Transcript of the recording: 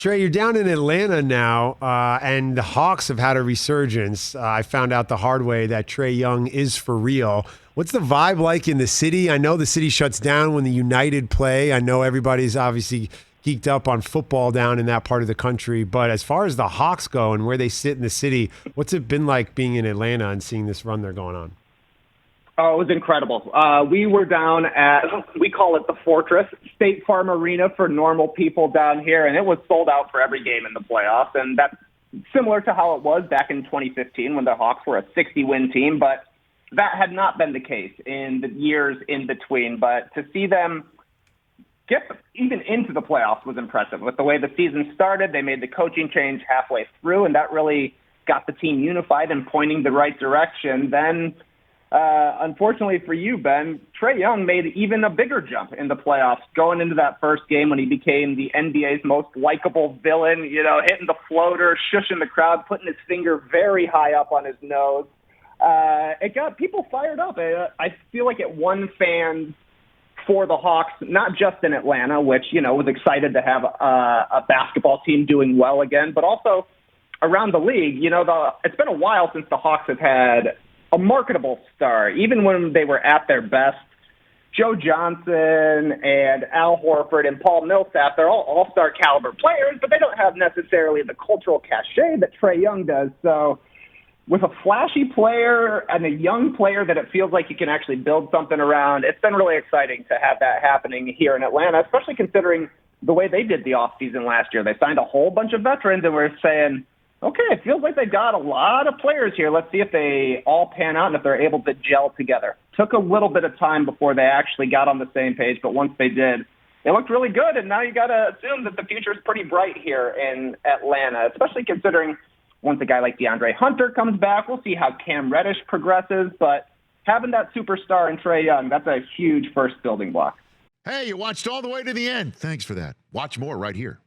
Trey, you're down in Atlanta now, and the Hawks have had a resurgence. I found out the hard way that Trae Young is for real. What's the vibe like in the city? I know the city shuts down when the United play. I know everybody's obviously geeked up on football down in that part of the country. But as far as the Hawks go and where they sit in the city, what's it been like being in Atlanta and seeing this run they're going on? Oh, it was incredible. We were down at, we call it the Fortress, State Farm Arena for normal people down here, and it was sold out for every game in the playoffs. And that's similar to how it was back in 2015 when the Hawks were a 60-win team, but that had not been the case in the years in between. But to see them get even into the playoffs was impressive. With the way the season started, they made the coaching change halfway through, and that really got the team unified and pointing the right direction. Then, unfortunately for you, Ben, Trae Young made even a bigger jump in the playoffs going into that first game when he became the NBA's most likable villain, hitting the floater, shushing the crowd, putting his finger very high up on his nose. It got people fired up. I feel like it won fans for the Hawks, not just in Atlanta, which, was excited to have a basketball team doing well again, but also around the league. It's been a while since the Hawks have had a marketable star. Even when they were at their best, Joe Johnson and Al Horford and Paul Millsap, they're all all-star caliber players, but they don't have necessarily the cultural cachet that Trae Young does. So with a flashy player and a young player that it feels like you can actually build something around, it's been really exciting to have that happening here in Atlanta, especially considering the way they did the offseason last year. They signed a whole bunch of veterans, and we're saying, okay, it feels like they got a lot of players here. Let's see if they all pan out and if they're able to gel together. Took a little bit of time before they actually got on the same page, but once they did, it looked really good, and now you got to assume that the future is pretty bright here in Atlanta, especially considering once a guy like DeAndre Hunter comes back, we'll see how Cam Reddish progresses, but having that superstar in Trae Young, that's a huge first building block. Hey, you watched all the way to the end. Thanks for that. Watch more right here.